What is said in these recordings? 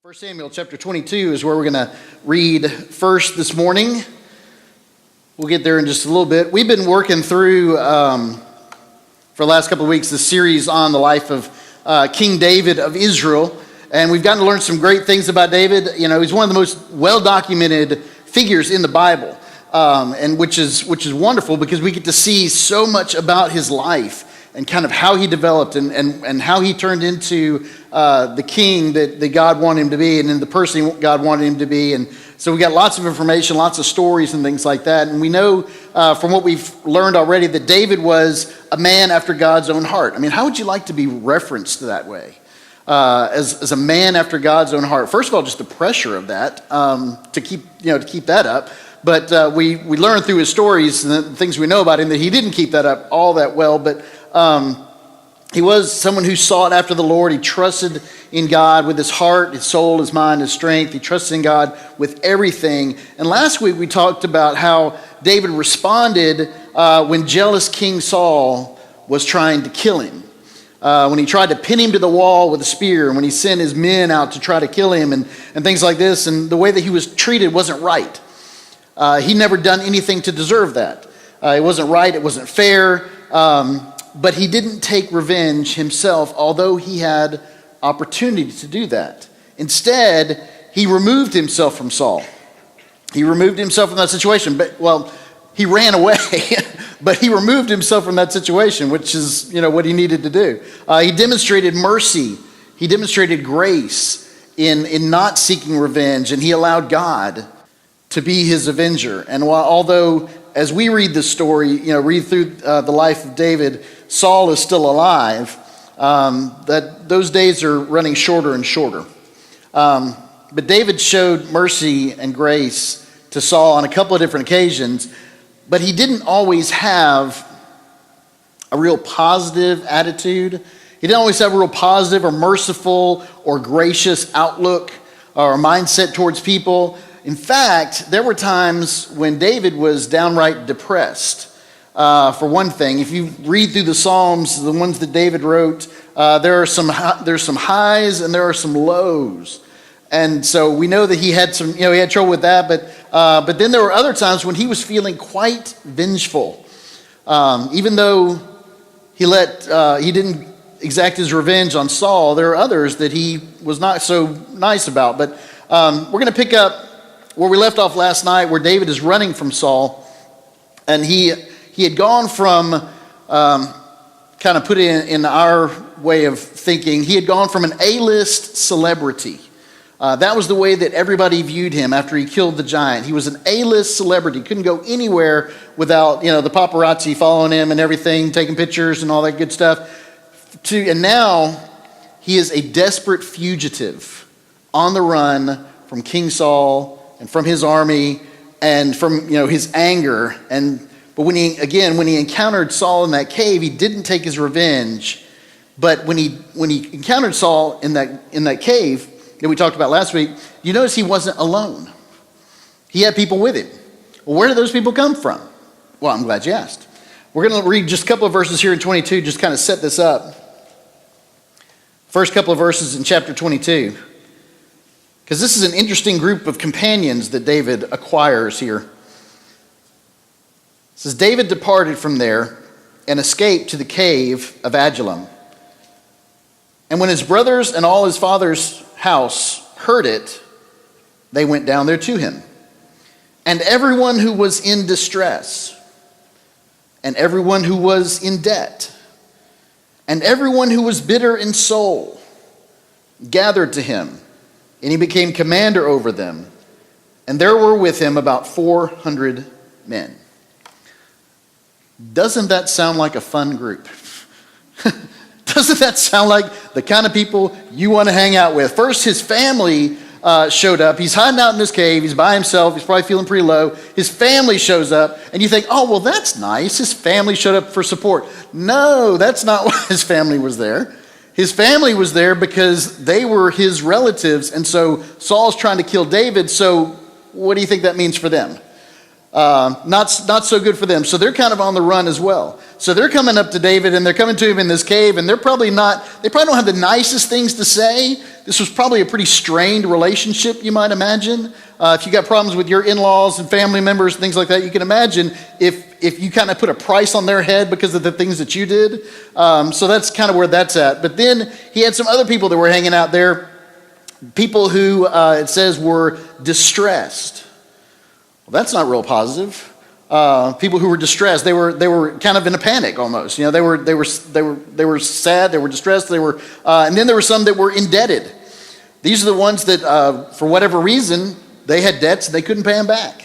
1 Samuel chapter 22 is where we're going to read first this morning. We'll get there in just a little bit. We've been working through, for the last couple of weeks, this series on the life of King David of Israel. And we've gotten to learn some great things about David. You know, he's one of the most well-documented figures in the Bible, and which is wonderful because we get to see so much about his life and kind of how he developed and how he turned into the king that God wanted him to be, and then the person God wanted him to be. And so we got lots of information, lots of stories and things like that. And we know from what we've learned already that David was a man after God's own heart. I mean, how would you like to be referenced that way? As a man after God's own heart. First of all, just the pressure of that to keep that up. But we learned through his stories and the things we know about him that he didn't keep that up all that well. But he was someone who sought after the Lord. He trusted in God with his heart, his soul, his mind, his strength. He trusted in God with everything. And last week we talked about how David responded when jealous King Saul was trying to kill him. When he tried to pin him to the wall with a spear, and when he sent his men out to try to kill him and things like this. And the way that he was treated wasn't right. He'd never done anything to deserve that. It wasn't right. It wasn't fair. But he didn't take revenge himself, although he had opportunity to do that. Instead, he removed himself from Saul. He removed himself from that situation. He ran away, but he removed himself from that situation, which is, what he needed to do. He demonstrated mercy. He demonstrated grace in not seeking revenge, and he allowed God to be his avenger. And although as we read this story, read through the life of David, Saul is still alive, that those days are running shorter and shorter. But David showed mercy and grace to Saul on a couple of different occasions, but he didn't always have a real positive attitude. He didn't always have a real positive or merciful or gracious outlook or mindset towards people. In fact, there were times when David was downright depressed. For one thing, if you read through the Psalms, the ones that David wrote, there's some highs and there are some lows. And so we know that he had he had trouble with that. But then there were other times when he was feeling quite vengeful. Even though he didn't exact his revenge on Saul, there are others that he was not so nice about. But we're going to pick up where we left off last night, where David is running from Saul, and he had gone from, kind of put it in our way of thinking, he had gone from an A-list celebrity. That was the way that everybody viewed him after he killed the giant. He was an A-list celebrity. Couldn't go anywhere without, the paparazzi following him and everything, taking pictures and all that good stuff. And now he is a desperate fugitive on the run from King Saul and from his army and from, his anger. But when he encountered Saul in that cave, he didn't take his revenge. But when he encountered Saul in that cave that we talked about last week, you notice he wasn't alone. He had people with him. Well, where did those people come from? Well, I'm glad you asked. We're going to read just a couple of verses here in 22, just kind of set this up. First couple of verses in chapter 22. Because this is an interesting group of companions that David acquires here. It says, David departed from there and escaped to the cave of Adullam. And when his brothers and all his father's house heard it, they went down there to him. And everyone who was in distress, and everyone who was in debt, and everyone who was bitter in soul, gathered to him. And he became commander over them. And there were with him about 400 men. Doesn't that sound like a fun group? Doesn't that sound like the kind of people you want to hang out with? First, his family showed up. He's hiding out in this cave. He's by himself. He's probably feeling pretty low. His family shows up. And you think, oh, well, that's nice. His family showed up for support. No, that's not why his family was there. His family was there because they were his relatives, and so Saul's trying to kill David, so what do you think that means for them? Not so good for them. So they're kind of on the run as well. So they're coming up to David, and they're coming to him in this cave, and they probably don't have the nicest things to say. This was probably a pretty strained relationship, you might imagine. If you got problems with your in-laws and family members, things like that, you can imagine if you kind of put a price on their head because of the things that you did. So that's kind of where that's at. But then he had some other people that were hanging out there, people who, it says, were distressed. Well, that's not real positive. People who were distressed, they were kind of in a panic almost. They were sad, they were distressed, and then there were some that were indebted. These are the ones that, for whatever reason, they had debts and they couldn't pay them back.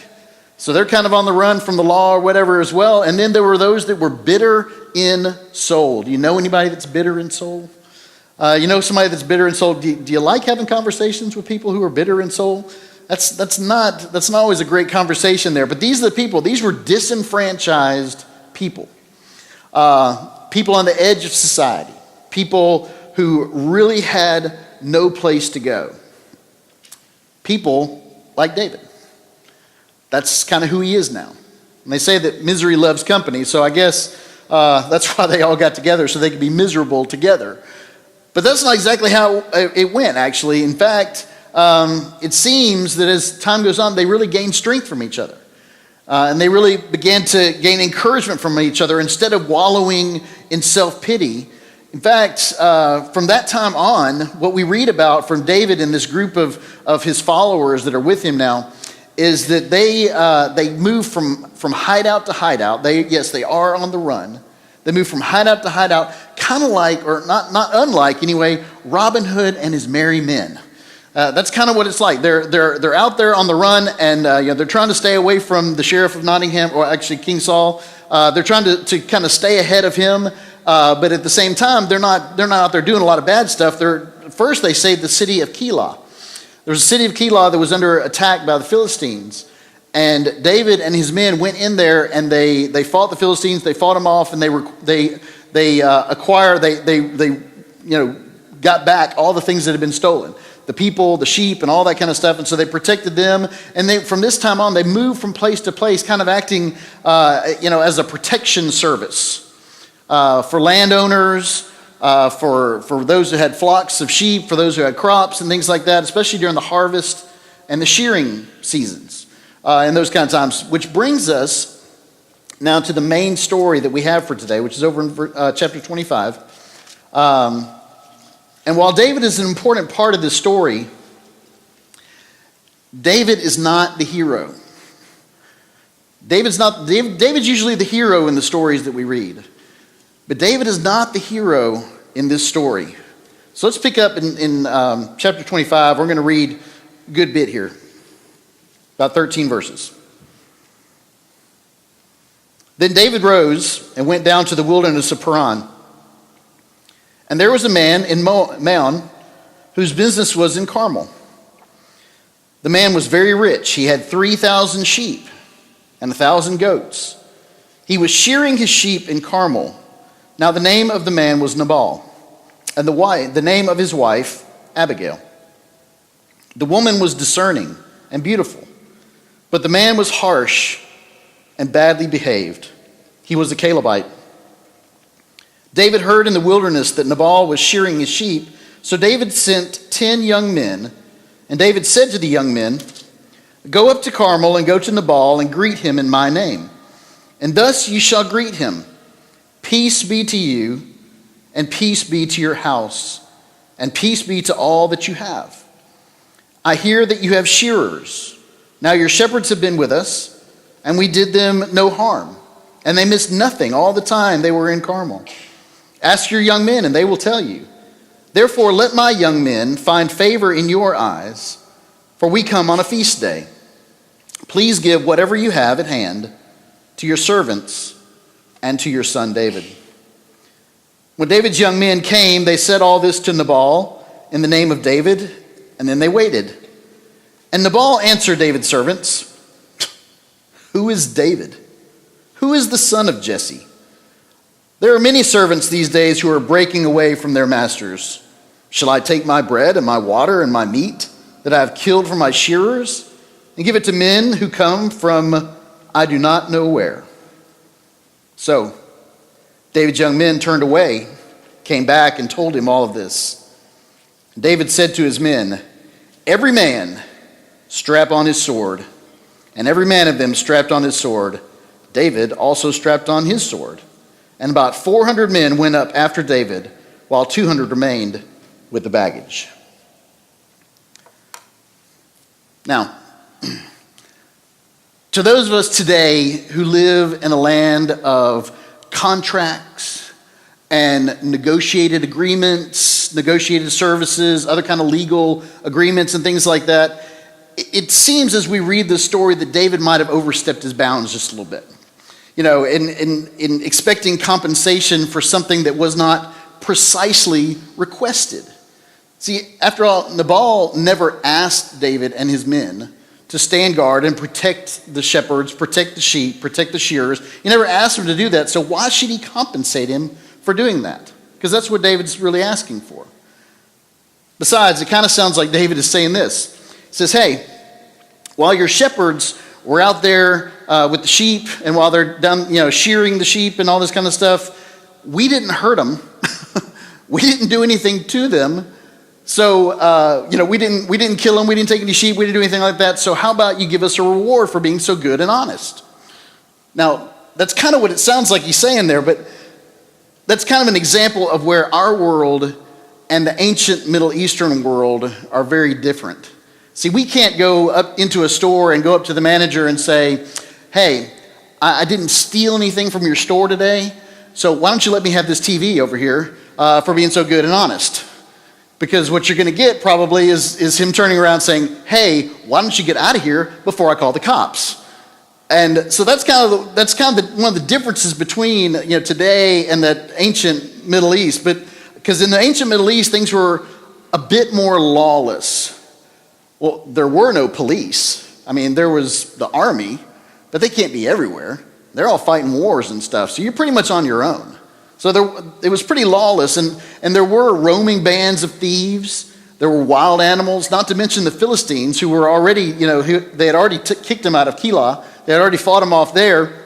So they're kind of on the run from the law or whatever as well. And then there were those that were bitter in soul. Do you know anybody that's bitter in soul? You know somebody that's bitter in soul? Do you like having conversations with people who are bitter in soul? That's not always a great conversation there. But these are the people. These were disenfranchised people. People on the edge of society. People who really had no place to go. People like David. That's kind of who he is now. And they say that misery loves company, so I guess that's why they all got together, so they could be miserable together. But that's not exactly how it went, actually. In fact, it seems that as time goes on, they really gained strength from each other. And they really began to gain encouragement from each other instead of wallowing in self-pity. In fact, from that time on, what we read about from David and this group of his followers that are with him now is that they move from hideout to hideout. They are on the run. They move from hideout to hideout, kind of like, or not unlike anyway, Robin Hood and his merry men. That's kind of what it's like. They're out there on the run, and they're trying to stay away from the sheriff of Nottingham, or actually King Saul. They're trying to kind of stay ahead of him. But at the same time, they're not out there doing a lot of bad stuff. First, they saved the city of Keilah. There was a city of Keilah that was under attack by the Philistines. And David and his men went in there and they fought the Philistines. They fought them off, and they got back all the things that had been stolen. The people, the sheep, and all that kind of stuff. And so they protected them. And from this time on, they moved from place to place, kind of acting, as a protection service. For landowners, for those who had flocks of sheep, for those who had crops and things like that, especially during the harvest and the shearing seasons and those kind of times. Which brings us now to the main story that we have for today, which is over in chapter 25. And while David is an important part of this story, David is not the hero. David's usually the hero in the stories that we read. But David is not the hero in this story. So let's pick up in chapter 25. We're going to read a good bit here, about 13 verses. Then David rose and went down to the wilderness of Paran. And there was a man in Maon whose business was in Carmel. The man was very rich. He had 3,000 sheep and 1,000 goats. He was shearing his sheep in Carmel. Now the name of the man was Nabal, and the name of his wife, Abigail. The woman was discerning and beautiful, but the man was harsh and badly behaved. He was a Calebite. David heard in the wilderness that Nabal was shearing his sheep, so David sent 10 young men, and David said to the young men, "Go up to Carmel and go to Nabal and greet him in my name. And thus you shall greet him. Peace be to you, and peace be to your house, and peace be to all that you have. I hear that you have shearers. Now your shepherds have been with us, and we did them no harm, and they missed nothing all the time they were in Carmel. Ask your young men, and they will tell you. Therefore let my young men find favor in your eyes, for we come on a feast day. Please give whatever you have at hand to your servants and to your son David." When David's young men came, they said all this to Nabal in the name of David, and then they waited. And Nabal answered David's servants, "Who is David? Who is the son of Jesse? There are many servants these days who are breaking away from their masters. Shall I take my bread and my water and my meat that I have killed for my shearers and give it to men who come from I do not know where?" So David's young men turned away, came back, and told him all of this. David said to his men, "Every man strap on his sword." And every man of them strapped on his sword. David also strapped on his sword. And about 400 men went up after David, while 200 remained with the baggage. Now, to those of us today who live in a land of contracts and negotiated agreements, negotiated services, other kind of legal agreements and things like that, it seems as we read this story that David might have overstepped his bounds just a little bit. You know, in expecting compensation for something that was not precisely requested. See, after all, Nabal never asked David and his men to stand guard and protect the shepherds, protect the sheep, protect the shearers. He never asked them to do that, so why should he compensate him for doing that? Because that's what David's really asking for. Besides, it kind of sounds like David is saying this. He says, hey, while your shepherds were out there with the sheep, and while they're done, shearing the sheep and all this kind of stuff, we didn't hurt them. We didn't do anything to them. So, we didn't kill them. We didn't take any sheep. We didn't do anything like that. So how about you give us a reward for being so good and honest? Now, that's kind of what it sounds like he's saying there, but that's kind of an example of where our world and the ancient Middle Eastern world are very different. See, we can't go up into a store and go up to the manager and say, hey, I didn't steal anything from your store today, so why don't you let me have this TV over here for being so good and honest? Because what you're going to get probably is him turning around saying, hey, why don't you get out of here before I call the cops? And so that's kind of one of the differences between today and that ancient Middle East. But because in the ancient Middle East, things were a bit more lawless. Well, there were no police. I mean, there was the army, but they can't be everywhere. They're all fighting wars and stuff, so you're pretty much on your own. So it was pretty lawless, and there were roaming bands of thieves. There were wild animals, not to mention the Philistines, who were already, they had already kicked him out of Keilah. They had already fought him off there.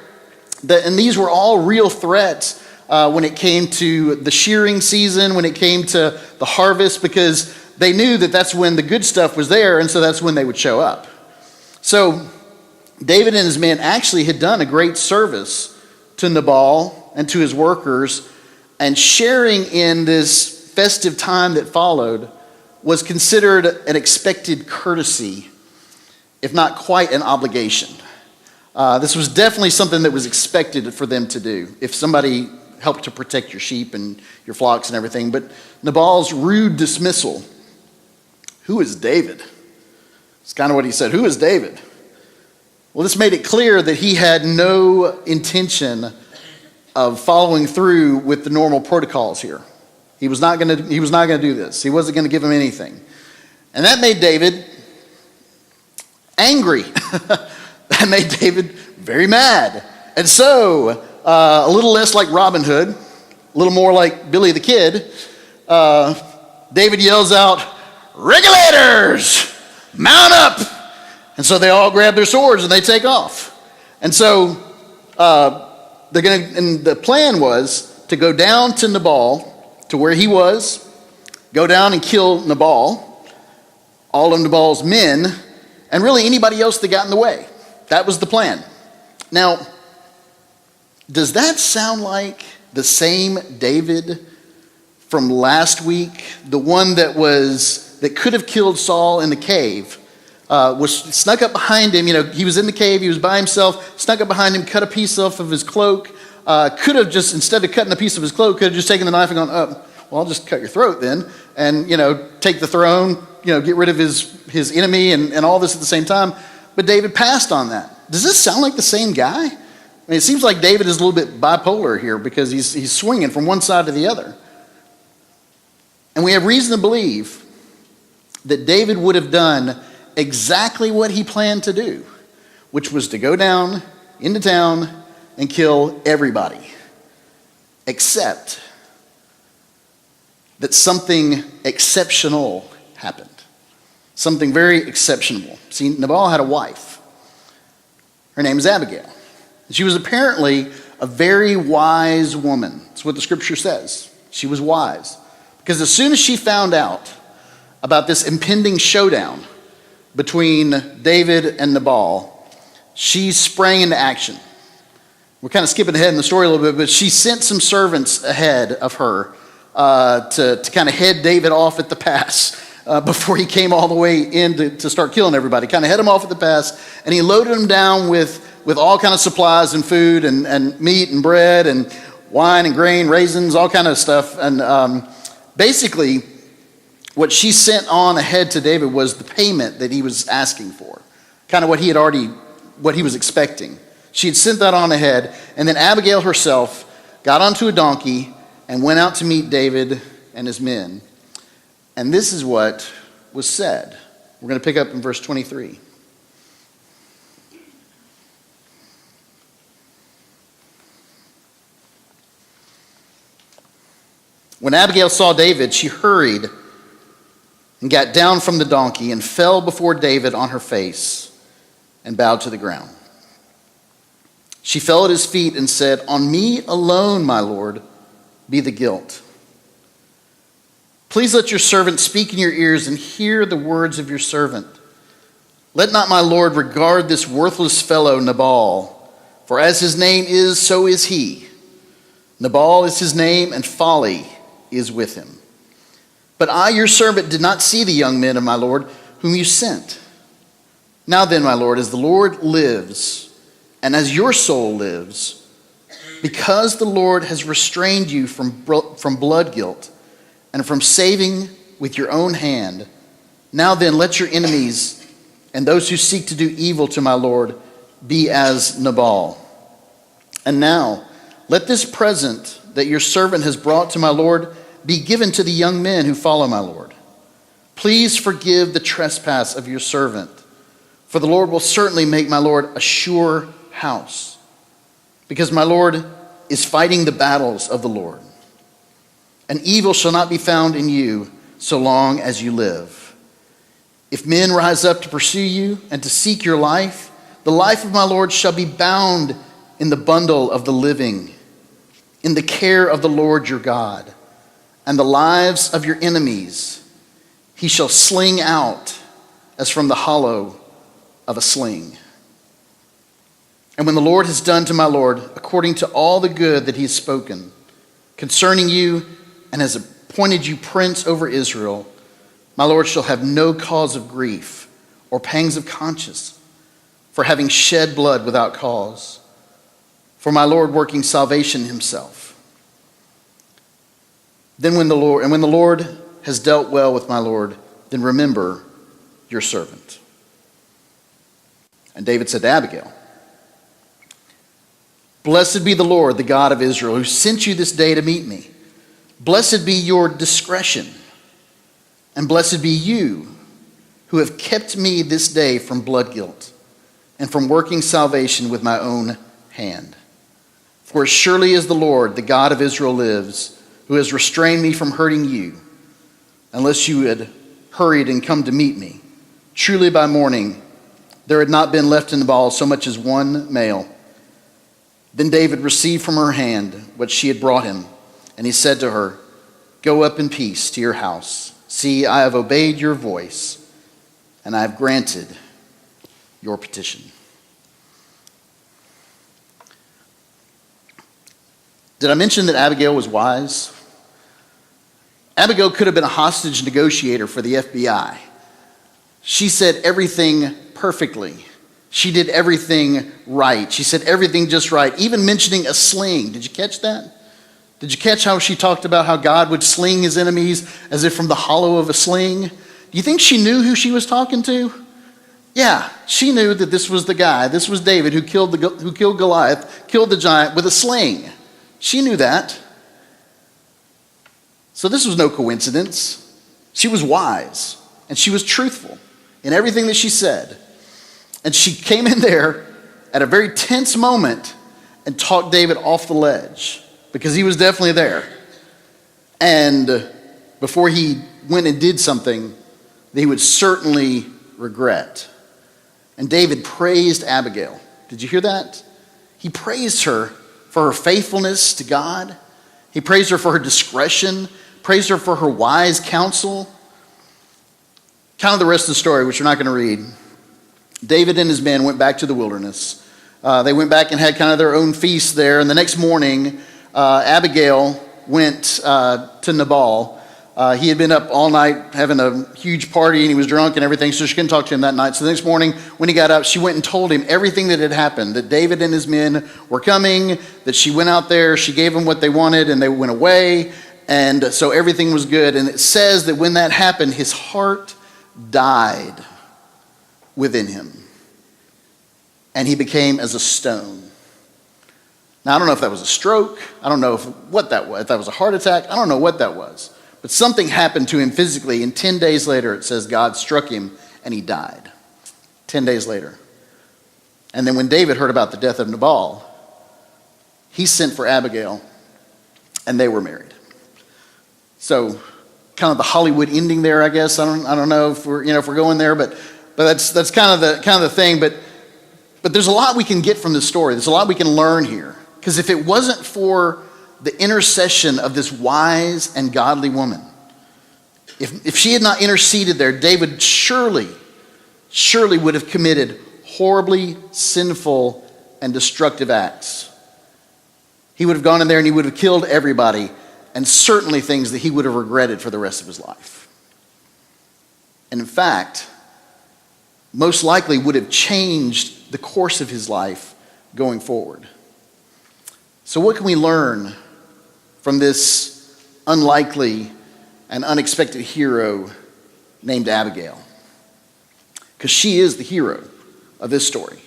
And these were all real threats when it came to the shearing season, when it came to the harvest, because they knew that that's when the good stuff was there, and so that's when they would show up. So David and his men actually had done a great service to Nabal and to his workers, and sharing in this festive time that followed was considered an expected courtesy, if not quite an obligation. This was definitely something that was expected for them to do if somebody helped to protect your sheep and your flocks and everything. But Nabal's rude dismissal, who is David? It's kind of what he said. Who is David? Well, this made it clear that he had no intention of following through with the normal protocols here. He was not going to do this. He wasn't going to give him anything. And that made David angry. That made David very mad. And so, a little less like Robin Hood, a little more like Billy the Kid, David yells out, "Regulators, mount up!" And so they all grab their swords and they take off. And so and the plan was to go down to Nabal, to where he was, go down and kill Nabal, all of Nabal's men, and really anybody else that got in the way. That was the plan. Now, does that sound like the same David from last week? The one that could have killed Saul in the cave, was snuck up behind him. He was in the cave, he was by himself, snuck up behind him, cut a piece off of his cloak. Could have just, instead of cutting a piece of his cloak, could have just taken the knife and gone, well, I'll just cut your throat then, and, take the throne, get rid of his enemy and all this at the same time. But David passed on that. Does this sound like the same guy? I mean, it seems like David is a little bit bipolar here because he's swinging from one side to the other. And we have reason to believe that David would have done exactly what he planned to do, which was to go down into town and kill everybody, except that something exceptional happened. Something very exceptional. See, Nabal had a wife. Her name is Abigail. She was apparently a very wise woman. That's what the scripture says. She was wise. Because as soon as she found out about this impending showdown between David and Nabal, she sprang into action. We're kind of skipping ahead in the story a little bit, but she sent some servants ahead of her to kind of head David off at the pass before he came all the way in to start killing everybody. Kind of head him off at the pass, and he loaded him down with all kind of supplies and food and meat and bread and wine and grain, raisins, all kind of stuff. And basically, what she sent on ahead to David was the payment that he was asking for, kind of what he was expecting. She had sent that on ahead, and then Abigail herself got onto a donkey and went out to meet David and his men. And this is what was said. We're going to pick up in verse 23. When Abigail saw David, she hurried and got down from the donkey and fell before David on her face and bowed to the ground. She fell at his feet and said, "On me alone, my Lord, be the guilt. Please let your servant speak in your ears and hear the words of your servant. Let not my Lord regard this worthless fellow Nabal, for as his name is, so is he. Nabal is his name, and folly is with him. But I, your servant, did not see the young men of my Lord whom you sent. Now then, my Lord, as the Lord lives, and as your soul lives, because the Lord has restrained you from blood guilt and from saving with your own hand, now then let your enemies and those who seek to do evil to my Lord be as Nabal. And now let this present that your servant has brought to my Lord be given to the young men who follow my Lord. Please forgive the trespass of your servant, for the Lord will certainly make my Lord a sure house, because my Lord is fighting the battles of the Lord. And evil shall not be found in you so long as you live. If men rise up to pursue you and to seek your life, the life of my Lord shall be bound in the bundle of the living, in the care of the Lord your God, and the lives of your enemies he shall sling out as from the hollow of a sling. And when the Lord has done to my Lord according to all the good that he has spoken concerning you and has appointed you prince over Israel, my Lord shall have no cause of grief or pangs of conscience for having shed blood without cause, for my Lord working salvation himself. Then when the Lord has dealt well with my Lord, then remember your servant." And David said to Abigail, "Blessed be the Lord, the God of Israel, who sent you this day to meet me. Blessed be your discretion, and blessed be you who have kept me this day from blood guilt and from working salvation with my own hand. For as surely as the Lord, the God of Israel lives, who has restrained me from hurting you, unless you had hurried and come to meet me, truly by morning there had not been left in the ball so much as one male." Then David received from her hand what she had brought him, and he said to her, "Go up in peace to your house. See, I have obeyed your voice, and I have granted your petition." Did I mention that Abigail was wise? Abigail could have been a hostage negotiator for the FBI. She said everything perfectly. She did everything right. She said everything just right, even mentioning a sling. Did you catch that? Did you catch how she talked about how God would sling his enemies as if from the hollow of a sling? Do you think she knew who she was talking to? Yeah, she knew that this was the guy. This was David who killed Goliath, killed the giant with a sling. She knew that. So this was no coincidence. She was wise, and she was truthful in everything that she said. And she came in there at a very tense moment and talked David off the ledge, because he was definitely there. And before he went and did something that he would certainly regret. And David praised Abigail. Did you hear that? He praised her for her faithfulness to God. He praised her for her discretion, praised her for her wise counsel. kind of the rest of the story, which we're not going to read. David and his men went back to the wilderness. They went back and had kind of their own feast there. And the next morning, Abigail went to Nabal. He had been up all night having a huge party, and he was drunk and everything, so she couldn't talk to him that night. So the next morning, when he got up, she went and told him everything that had happened, that David and his men were coming, that she went out there, she gave them what they wanted, and they went away. And so everything was good. And it says that when that happened, his heart died within him, and he became as a stone. Now, I don't know if that was a stroke. I don't know what that was. If that was a heart attack, I don't know what that was. But something happened to him physically, and 10 days later, it says God struck him, and he died. 10 days later. And then when David heard about the death of Nabal, he sent for Abigail, and they were married. So, kind of the Hollywood ending there, I guess. I don't know if we're going there, but that's kind of the thing. But there's a lot we can get from this story. There's a lot we can learn here. Because if it wasn't for the intercession of this wise and godly woman, if she had not interceded there, David surely would have committed horribly sinful and destructive acts. He would have gone in there and he would have killed everybody, and certainly things that he would have regretted for the rest of his life. And in fact, most likely would have changed the course of his life going forward. So what can we learn from this unlikely and unexpected hero named Abigail? Because she is the hero of this story.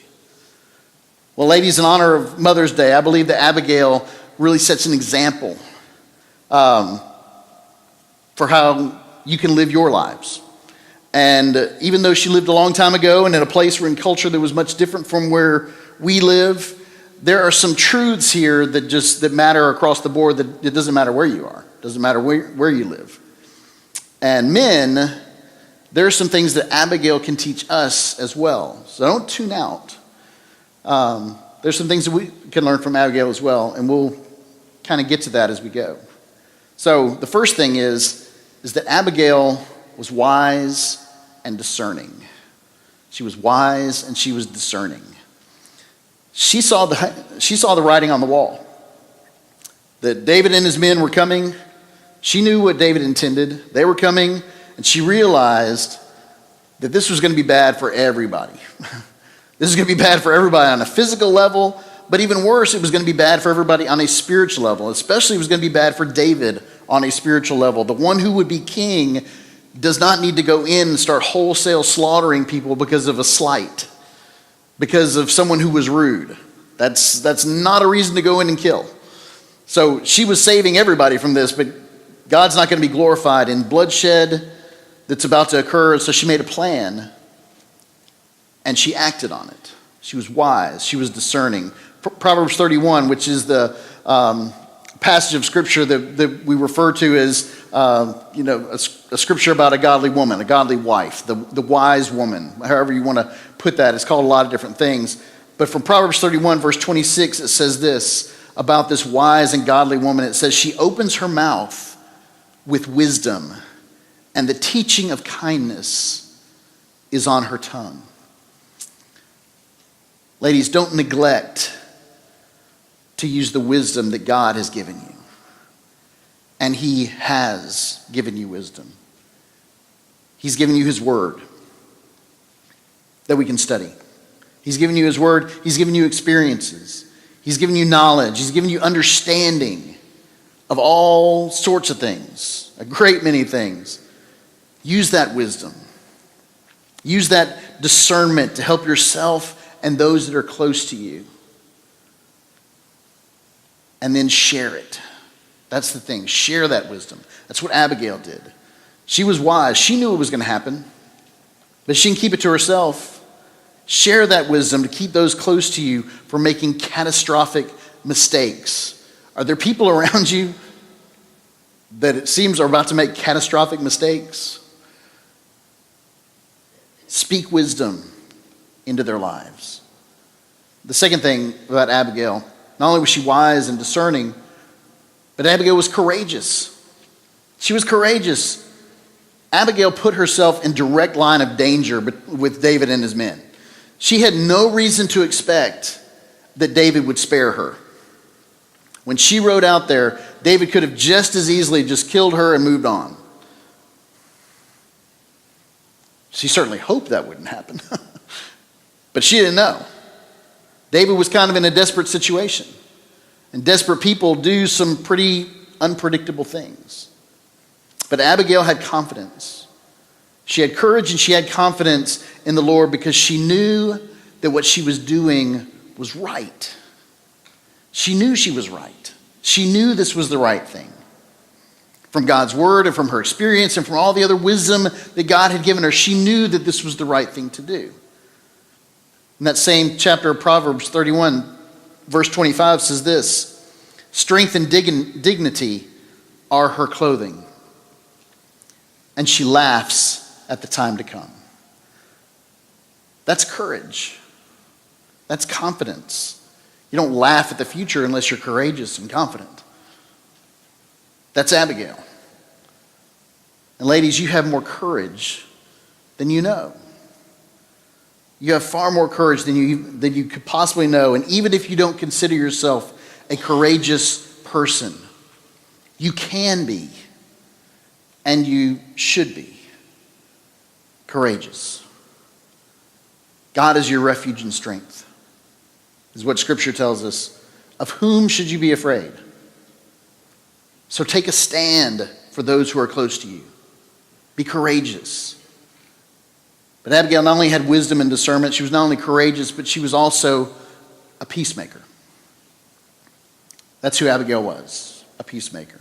Well, ladies, in honor of Mother's Day, I believe that Abigail really sets an example for how you can live your lives. And even though she lived a long time ago and in a place or in culture that was much different from where we live, there are some truths here that matter across the board, that it doesn't matter where you are. It doesn't matter where you live. And men, there are some things that Abigail can teach us as well. So don't tune out. There's some things that we can learn from Abigail as well, and we'll kind of get to that as we go. So the first thing is that Abigail was wise and discerning. She was wise and she was discerning. She saw the writing on the wall, that David and his men were coming. She knew what David intended. They were coming, and she realized that this was going to be bad for everybody. This is going to be bad for everybody on a physical level, but even worse, it was going to be bad for everybody on a spiritual level. Especially, it was going to be bad for David on a spiritual level. The one who would be king does not need to go in and start wholesale slaughtering people because of a slight, because of someone who was rude. That's not a reason to go in and kill. So she was saving everybody from this, but God's not going to be glorified in bloodshed that's about to occur. So she made a plan, and she acted on it. She was wise. She was discerning. Proverbs 31, which is the passage of scripture that we refer to as a scripture about a godly woman, a godly wife, the wise woman, however you want to put that. It's called a lot of different things. But from Proverbs 31, verse 26, it says this about this wise and godly woman. It says, she opens her mouth with wisdom, and the teaching of kindness is on her tongue. Ladies, don't neglect to use the wisdom that God has given you. And he has given you wisdom. He's given you his word that we can study. He's given you his word. He's given you experiences. He's given you knowledge. He's given you understanding of all sorts of things, a great many things. Use that wisdom. Use that discernment to help yourself and those that are close to you. And then share it. That's the thing. Share that wisdom. That's what Abigail did. She was wise. She knew it was going to happen. But she can keep it to herself. Share that wisdom to keep those close to you from making catastrophic mistakes. Are there people around you that it seems are about to make catastrophic mistakes? Speak wisdom into their lives. The second thing about Abigail, not only was she wise and discerning, but Abigail was courageous. She was courageous. Abigail put herself in direct line of danger with David and his men. She had no reason to expect that David would spare her. When she rode out there, David could have just as easily just killed her and moved on. She certainly hoped that wouldn't happen. But she didn't know. David was kind of in a desperate situation. And desperate people do some pretty unpredictable things. But Abigail had confidence. She had courage and she had confidence in the Lord because she knew that what she was doing was right. She knew she was right. She knew this was the right thing. From God's word and from her experience and from all the other wisdom that God had given her, she knew that this was the right thing to do. In that same chapter of Proverbs 31, verse 25 says this: strength and dignity are her clothing, and she laughs at the time to come. That's courage. That's confidence. You don't laugh at the future unless you're courageous and confident. That's Abigail. And ladies, you have more courage than you know. You have far more courage than you could possibly know. And even if you don't consider yourself a courageous person, you can be and you should be courageous. God is your refuge and strength, is what Scripture tells us. Of whom should you be afraid? So take a stand for those who are close to you. Be courageous. But Abigail not only had wisdom and discernment, she was not only courageous, but she was also a peacemaker. That's who Abigail was, a peacemaker.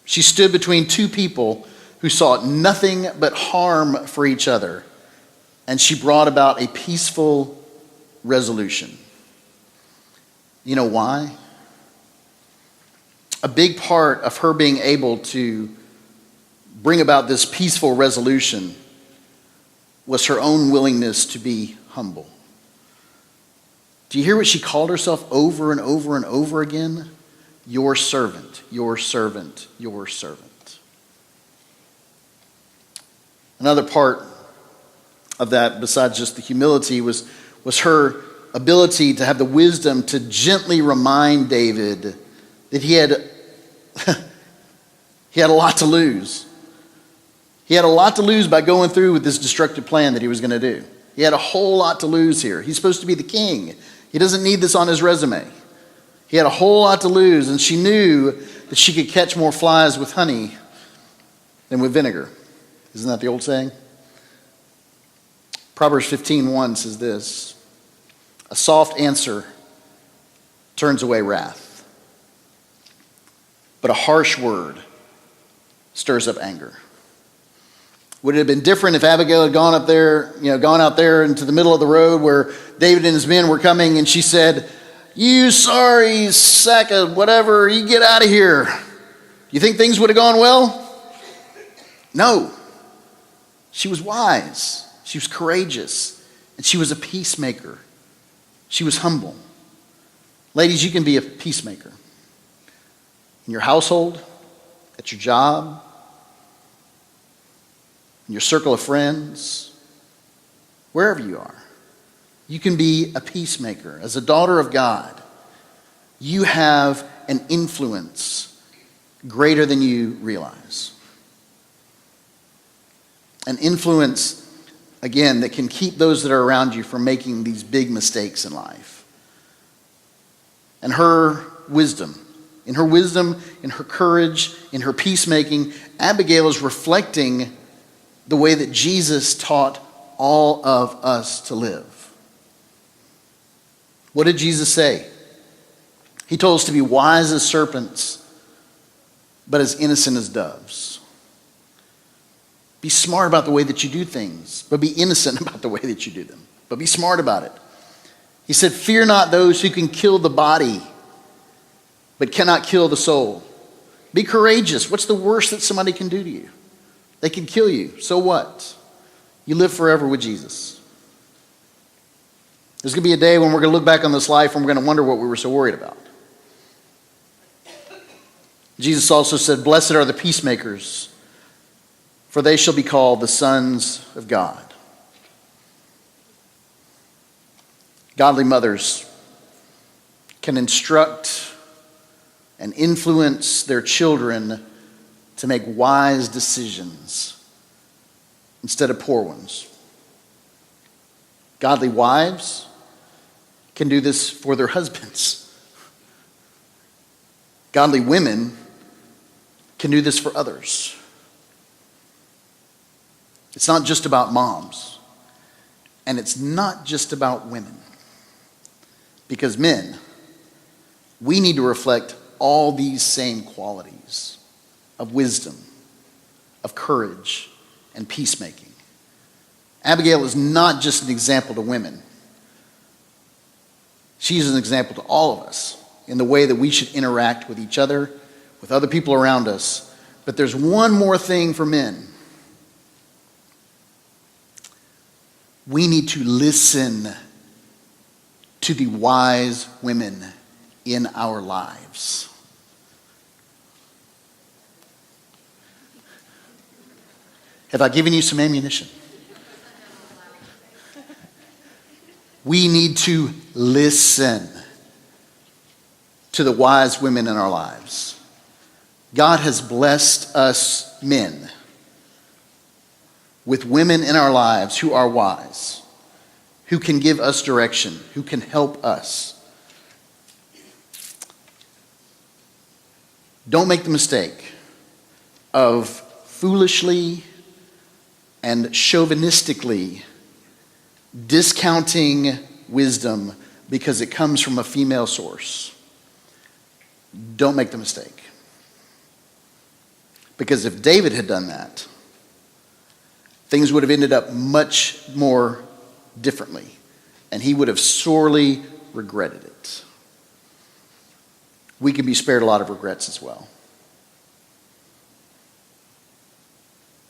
She stood between two people who sought nothing but harm for each other, and she brought about a peaceful resolution. You know why? A big part of her being able to bring about this peaceful resolution was her own willingness to be humble. Do you hear what she called herself over and over and over again? Your servant, your servant, your servant. Another part of that, besides just the humility, was her ability to have the wisdom to gently remind David that he had a lot to lose. He had a lot to lose by going through with this destructive plan that he was going to do. He had a whole lot to lose here. He's supposed to be the king. He doesn't need this on his resume. He had a whole lot to lose, and she knew that she could catch more flies with honey than with vinegar. Isn't that the old saying? Proverbs 15:1 says this: a soft answer turns away wrath, but a harsh word stirs up anger. Would it have been different if Abigail had gone out there into the middle of the road where David and his men were coming, and she said, "You sorry sack of whatever, you get out of here." You think things would have gone well? No. She was wise. She was courageous. And she was a peacemaker. She was humble. Ladies, you can be a peacemaker. In your household, at your job, in your circle of friends, wherever you are. You can be a peacemaker. As a daughter of God, you have an influence greater than you realize. An influence, again, that can keep those that are around you from making these big mistakes in life. And her wisdom, in her courage, in her peacemaking, Abigail is reflecting the way that Jesus taught all of us to live. What did Jesus say? He told us to be wise as serpents, but as innocent as doves. Be smart about the way that you do things, but be innocent about the way that you do them. But be smart about it. He said, "Fear not those who can kill the body, but cannot kill the soul." Be courageous. What's the worst that somebody can do to you? They can kill you. So what? You live forever with Jesus. There's going to be a day when we're going to look back on this life and we're going to wonder what we were so worried about. Jesus also said, "Blessed are the peacemakers, for they shall be called the sons of God. Godly mothers can instruct and influence their children to make wise decisions instead of poor ones. Godly wives can do this for their husbands. Godly women can do this for others. It's not just about moms, and it's not just about women. Because men, we need to reflect all these same qualities of wisdom, of courage, and peacemaking. Abigail is not just an example to women. She's an example to all of us in the way that we should interact with each other, with other people around us. But there's one more thing for men. We need to listen to the wise women in our lives. Have I given you some ammunition? We need to listen to the wise women in our lives. God has blessed us men with women in our lives who are wise, who can give us direction, who can help us. Don't make the mistake of foolishly and chauvinistically discounting wisdom because it comes from a female source. Don't make the mistake. Because if David had done that, things would have ended up much more differently, and he would have sorely regretted it. We can be spared a lot of regrets as well.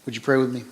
Would you pray with me?